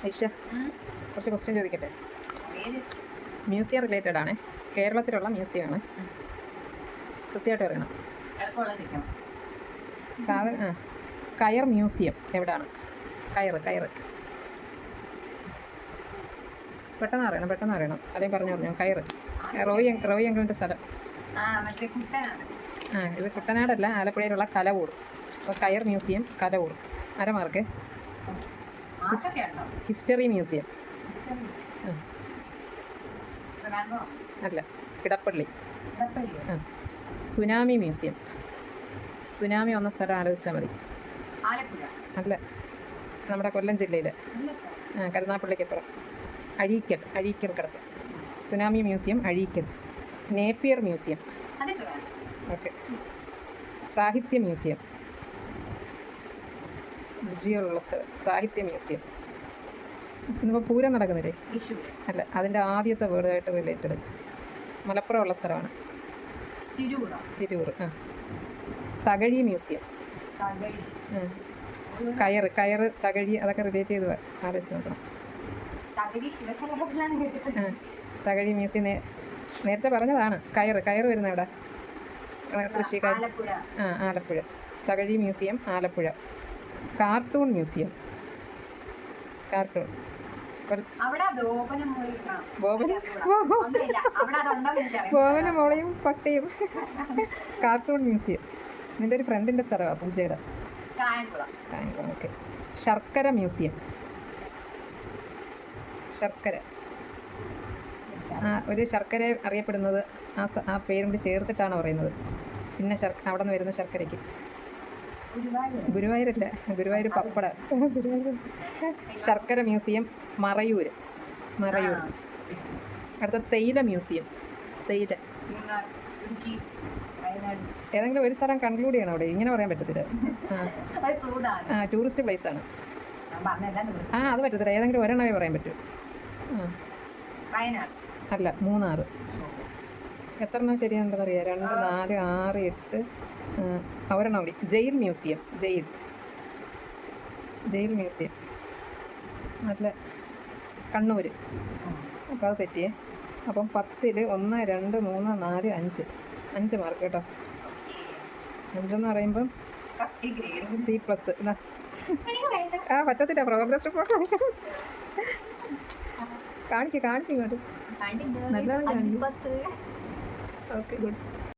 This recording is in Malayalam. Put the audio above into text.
ഐഷ, കുറച്ച് ക്വസ്റ്റ്യൻ ചോദിക്കട്ടെ? മ്യൂസിയം റിലേറ്റഡ് ആണ്. കേരളത്തിലുള്ള മ്യൂസിയമാണ്. കൃത്യമായിട്ട് പറയണം. കയർ മ്യൂസിയം എവിടെയാണ്? കയർ പെട്ടെന്ന് അറിയണം. അതേ പറഞ്ഞു. കയർ റോയി അങ്കിളിൻ്റെ സ്ഥലം. ഇത് കുട്ടനാടല്ല, ആലപ്പുഴയിലുള്ള കലവൂർ. അപ്പോൾ കയർ മ്യൂസിയം, കലവൂർ. അരമാർക്ക്. ഹിസ്റ്ററി മ്യൂസിയം അല്ല, കിടപ്പള്ളി. Tsunami museum. സുനാമി വന്ന സ്ഥലം ആലോചിച്ചാൽ മതി. അല്ല, നമ്മുടെ കൊല്ലം ജില്ലയിൽ കരുനാപ്പള്ളിക്കപ്പുറം. അഴീക്കൽ കിടപ്പ്. Tsunami museum Azhikkal. Napier museum. Okay. സാഹിത്യ മ്യൂസിയം, രുചികളുള്ള സ്ഥലം. സാഹിത്യ മ്യൂസിയം. ഇന്നിപ്പോൾ പൂരം നടക്കുന്നില്ലേ? അല്ല, അതിൻ്റെ ആദ്യത്തെ വേർഡുമായിട്ട് റിലേറ്റഡ്. മലപ്പുറം ഉള്ള സ്ഥലമാണ്. തിരൂർ. തകഴി മ്യൂസിയം. കയറ് തകഴി, അതൊക്കെ റിലേറ്റ് ചെയ്ത് ആലോചിച്ച് നോക്കണം. തകഴി മ്യൂസിയം നേരത്തെ പറഞ്ഞതാണ്. കയറ് വരുന്ന എവിടെ? കൃഷിക്കാർ. Alappuzha. Thakazhi museum Alappuzha. Cartoon museum. മോളയും പട്ടിയും. കാർട്ടൂൺ മ്യൂസിയം നിൻ്റെ ഒരു ഫ്രണ്ടിൻ്റെ സ്ഥലമാണ്, പൂജയുടെ. കായംകുളം. ഓക്കെ. ശർക്കര മ്യൂസിയം. ശർക്കര, ഒരു ശർക്കര അറിയപ്പെടുന്നത് ആ പേരും കൂടി ചേർത്തിട്ടാണ് പറയുന്നത്. പിന്നെ അവിടെ നിന്ന് വരുന്ന ശർക്കരയ്ക്ക് ഗുരുവായൂരല്ല, ഗുരുവായൂർ പപ്പട. ശർക്കര മ്യൂസിയം മറയൂർ. അടുത്ത തേയില മ്യൂസിയം. തേയില. ഏതെങ്കിലും ഒരു സ്ഥലം കൺക്ലൂഡ് ചെയ്യണം അവിടെ. ഇങ്ങനെ പറയാൻ പറ്റത്തില്ല. ടൂറിസ്റ്റ് പ്ലേസ് ആണ്. അത് പറ്റത്തില്ല. ഏതെങ്കിലും ഒരെണ്ണമേ പറയാൻ പറ്റൂ. അല്ല, മൂന്നാർ. എത്ര എണ്ണം ശരിയാണെന്ന് അറിയാം? 2, 4, 6, 8. ഒരെണ്ണം കൂടി. Jail museum. Jail museum. നല്ല കണ്ണൂർ. അപ്പോൾ അത് തെറ്റിയേ. അപ്പം 10ൽ 1, 2, 3, 4, 5 മാർക്ക് കേട്ടോ. 5 പറയുമ്പം C+. പറ്റത്തില്ല. പ്രോഗ്രസ് റിപ്പോർട്ട് കാണിക്കും ഇങ്ങോട്ട്. നല്ലതാണ്. Okay, good.